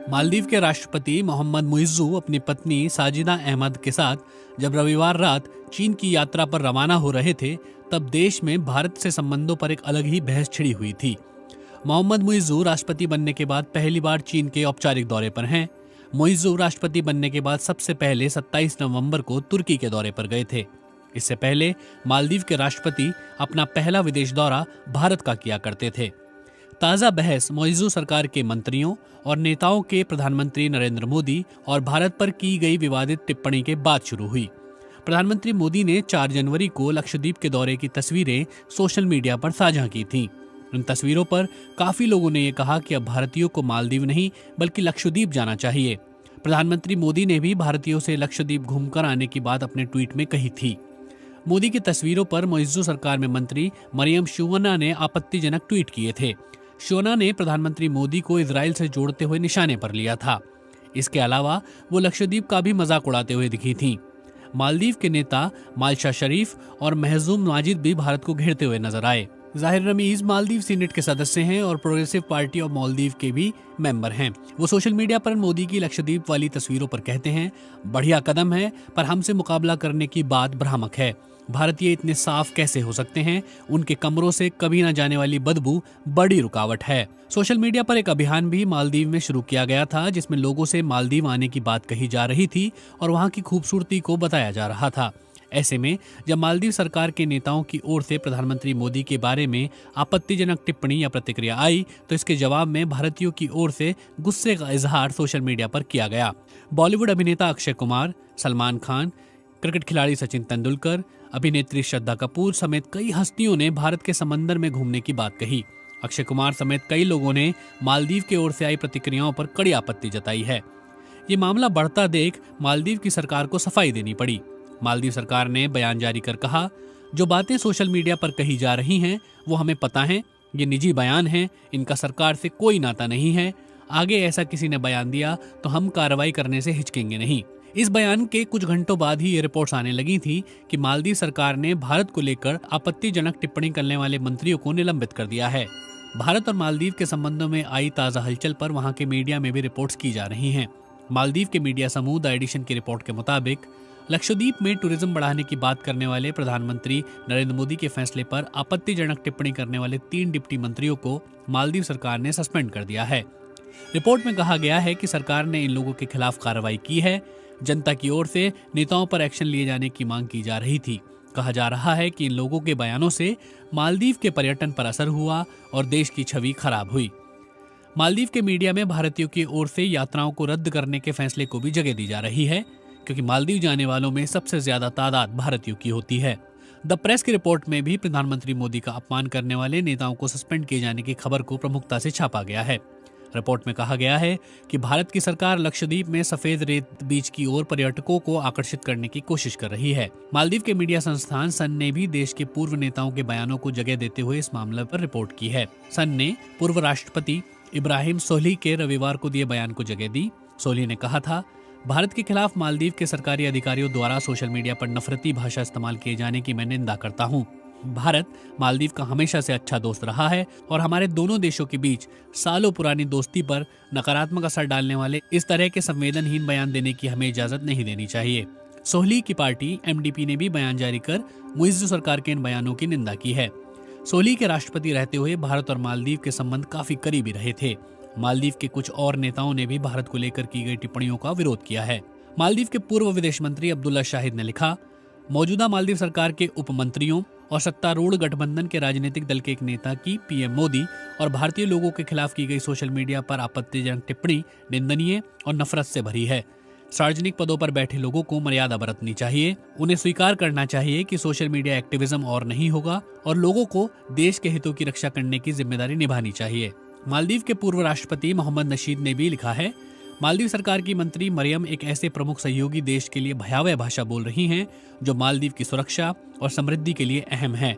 मालदीव के राष्ट्रपति मोहम्मद मुइज्जू अपनी पत्नी साजिदा अहमद के साथ जब रविवार रात चीन की यात्रा पर रवाना हो रहे थे, तब देश में भारत से संबंधों पर एक अलग ही बहस छिड़ी हुई थी। मोहम्मद मुइज्जू राष्ट्रपति बनने के बाद पहली बार चीन के औपचारिक दौरे पर हैं। मुइज्जू राष्ट्रपति बनने के बाद सबसे पहले 27 नवंबर को तुर्की के दौरे पर गए थे। इससे पहले मालदीव के राष्ट्रपति अपना पहला विदेश दौरा भारत का किया करते थे। ताज़ा बहस मुइज्जू सरकार के मंत्रियों और नेताओं के प्रधानमंत्री नरेंद्र मोदी और भारत पर की गई विवादित टिप्पणी के बाद शुरू हुई। प्रधानमंत्री मोदी ने 4 जनवरी को लक्षद्वीप के दौरे की तस्वीरें सोशल मीडिया पर साझा की थीं। इन तस्वीरों पर काफी लोगों ने ये कहा कि अब भारतीयों को मालदीव नहीं बल्कि लक्षद्वीप जाना चाहिए। प्रधानमंत्री मोदी ने भी भारतीयों से लक्षद्वीप घूमकर आने की बात अपने ट्वीट में कही थी। मोदी की तस्वीरों पर मुइज्जू सरकार में मंत्री मरियम शुवना ने आपत्तिजनक ट्वीट किए थे। शुवना ने प्रधानमंत्री मोदी को इजराइल से जोड़ते हुए निशाने पर लिया था। इसके अलावा वो लक्षद्वीप का भी मजाक उड़ाते हुए दिखी थीं। मालदीव के नेता मालशा शरीफ और महजूम माजिद भी भारत को घेरते हुए नजर आए। जाहिर रमीज मालदीव सीनेट के सदस्य हैं और प्रोग्रेसिव पार्टी ऑफ मालदीव के भी मेंबर हैं। वो सोशल मीडिया पर मोदी की लक्षद्वीप वाली तस्वीरों पर कहते हैं, बढ़िया कदम है, पर हमसे मुकाबला करने की बात भ्रामक है। भारतीय इतने साफ कैसे हो सकते हैं? उनके कमरों से कभी ना जाने वाली बदबू बड़ी रुकावट है। सोशल मीडिया पर एक अभियान भी मालदीव में शुरू किया गया था, जिसमें लोगों से मालदीव आने की बात कही जा रही थी और वहां की खूबसूरती को बताया जा रहा था। ऐसे में जब मालदीव सरकार के नेताओं की ओर से प्रधानमंत्री मोदी के बारे में आपत्तिजनक टिप्पणी या प्रतिक्रिया आई, तो इसके जवाब में भारतीयों की ओर से गुस्से का इजहार सोशल मीडिया पर किया गया। बॉलीवुड अभिनेता अक्षय कुमार, सलमान खान, क्रिकेट खिलाड़ी सचिन तेंदुलकर, अभिनेत्री श्रद्धा कपूर समेत कई हस्तियों ने भारत के समंदर में घूमने की बात कही। अक्षय कुमार समेत कई लोगों ने मालदीव की ओर से आई प्रतिक्रियाओं पर कड़ी आपत्ति जताई है। ये मामला बढ़ता देख मालदीव की सरकार को सफाई देनी पड़ी। मालदीव सरकार ने बयान जारी कर कहा, जो बातें सोशल मीडिया पर कही जा रही हैं वो हमें पता है, ये निजी बयान हैं, इनका सरकार से कोई नाता नहीं है। आगे ऐसा किसी ने बयान दिया तो हम कार्रवाई करने से हिचकेंगे नहीं। इस बयान के कुछ घंटों बाद ही ये रिपोर्ट्स आने लगी थी कि मालदीव सरकार ने भारत को लेकर आपत्तिजनक टिप्पणी करने वाले मंत्रियों को निलंबित कर दिया है। भारत और मालदीव के संबंधों में आई ताज़ा हलचल पर वहां के मीडिया में भी रिपोर्ट्स की जा रही हैं। मालदीव के मीडिया समूह द एडिशन की रिपोर्ट के मुताबिक लक्षद्वीप में टूरिज्म बढ़ाने की बात करने वाले प्रधानमंत्री नरेंद्र मोदी के फैसले पर आपत्तिजनक टिप्पणी करने वाले 3 डिप्टी मंत्रियों को मालदीव सरकार ने सस्पेंड कर दिया है। रिपोर्ट में कहा गया है कि सरकार ने इन लोगों के खिलाफ कार्रवाई की है। जनता की ओर से नेताओं पर एक्शन लिए जाने की मांग की जा रही थी। कहा जा रहा है कि इन लोगों के बयानों से मालदीव के पर्यटन पर असर हुआ और देश की छवि खराब हुई। मालदीव के मीडिया में भारतीयों की ओर से यात्राओं को रद्द करने के फैसले को भी जगह दी जा रही है, क्योंकि मालदीव जाने वालों में सबसे ज्यादा तादाद भारतीयों की होती है। द प्रेस की रिपोर्ट में भी प्रधानमंत्री मोदी का अपमान करने वाले नेताओं को सस्पेंड किए जाने की खबर को प्रमुखता से छापा गया है। रिपोर्ट में कहा गया है कि भारत की सरकार लक्षद्वीप में सफेद रेत बीच की ओर पर्यटकों को आकर्षित करने की कोशिश कर रही है। मालदीव के मीडिया संस्थान सन ने भी देश के पूर्व नेताओं के बयानों को जगह देते हुए इस मामले पर रिपोर्ट की है। सन ने पूर्व राष्ट्रपति इब्राहिम सोलिह के रविवार को दिए बयान को जगह दी। सोलिह ने कहा था, भारत के खिलाफ मालदीव के सरकारी अधिकारियों द्वारा सोशल मीडिया पर नफरती भाषा इस्तेमाल किए जाने की मैं निंदा करता हूँ। भारत मालदीव का हमेशा से अच्छा दोस्त रहा है और हमारे दोनों देशों के बीच सालों पुरानी दोस्ती पर नकारात्मक असर डालने वाले इस तरह के संवेदनहीन बयान देने की हमें इजाजत नहीं देनी चाहिए। सोलिह की पार्टी एमडीपी ने भी बयान जारी कर मुइज्जू सरकार के इन बयानों की निंदा की है। सोलिह के राष्ट्रपति रहते हुए भारत और मालदीव के संबंध काफी करीबी रहे थे। मालदीव के कुछ और नेताओं ने भी भारत को लेकर की गई टिप्पणियों का विरोध किया है। मालदीव के पूर्व विदेश मंत्री अब्दुल्ला शाहिद ने लिखा, मौजूदा मालदीव सरकार के उप मंत्रियों और सत्तारूढ़ गठबंधन के राजनीतिक दल के एक नेता की पीएम मोदी और भारतीय लोगों के खिलाफ की गई सोशल मीडिया पर आपत्तिजनक टिप्पणी निंदनीय और नफरत से भरी है। सार्वजनिक पदों पर बैठे लोगों को मर्यादा बरतनी चाहिए। उन्हें स्वीकार करना चाहिए कि सोशल मीडिया एक्टिविज्म और नहीं होगा और लोगों को देश के हितों की रक्षा करने की जिम्मेदारी निभानी चाहिए। मालदीव के पूर्व राष्ट्रपति मोहम्मद नशीद ने भी लिखा है, मालदीव सरकार की मंत्री मरियम एक ऐसे प्रमुख सहयोगी देश के लिए भयावह भाषा बोल रही हैं जो मालदीव की सुरक्षा और समृद्धि के लिए अहम है।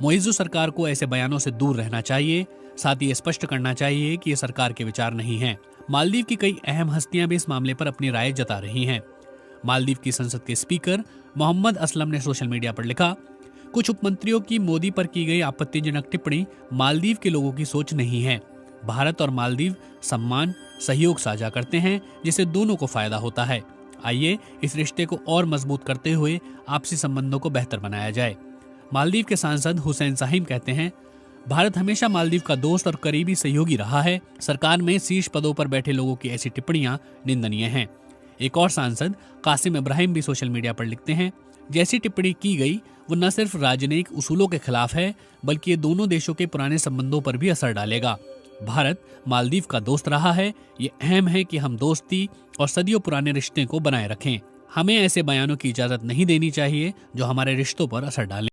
मुइज्जू सरकार को ऐसे बयानों से दूर रहना चाहिए। साथ ही स्पष्ट करना चाहिए कि ये सरकार के विचार नहीं हैं। मालदीव की कई अहम हस्तियां भी इस मामले पर अपनी राय जता रही हैं। मालदीव की संसद के स्पीकर मोहम्मद असलम ने सोशल मीडिया पर लिखा, कुछ उपमंत्रियों की मोदी पर की गई आपत्तिजनक टिप्पणी मालदीव के लोगों की सोच नहीं है। भारत और मालदीव सम्मान, सहयोग साझा करते हैं जिससे दोनों को फायदा होता है। आइए इस रिश्ते को और मजबूत करते हुए आपसी संबंधों को बेहतर बनाया जाए। मालदीव के सांसद हुसैन साहिम कहते हैं, भारत हमेशा मालदीव का दोस्त और करीबी सहयोगी रहा है। सरकार में शीर्ष पदों पर बैठे लोगों की ऐसी टिप्पणियां निंदनीय हैं। एक और सांसद कासिम इब्राहिम भी सोशल मीडिया पर लिखते हैं, जैसी टिप्पणी की गई वो न सिर्फ राजनयिक उसूलों के खिलाफ है बल्कि ये दोनों देशों के पुराने संबंधों पर भी असर डालेगा। भारत मालदीव का दोस्त रहा है। ये अहम है कि हम दोस्ती और सदियों पुराने रिश्ते को बनाए रखें। हमें ऐसे बयानों की इजाजत नहीं देनी चाहिए जो हमारे रिश्तों पर असर डालें।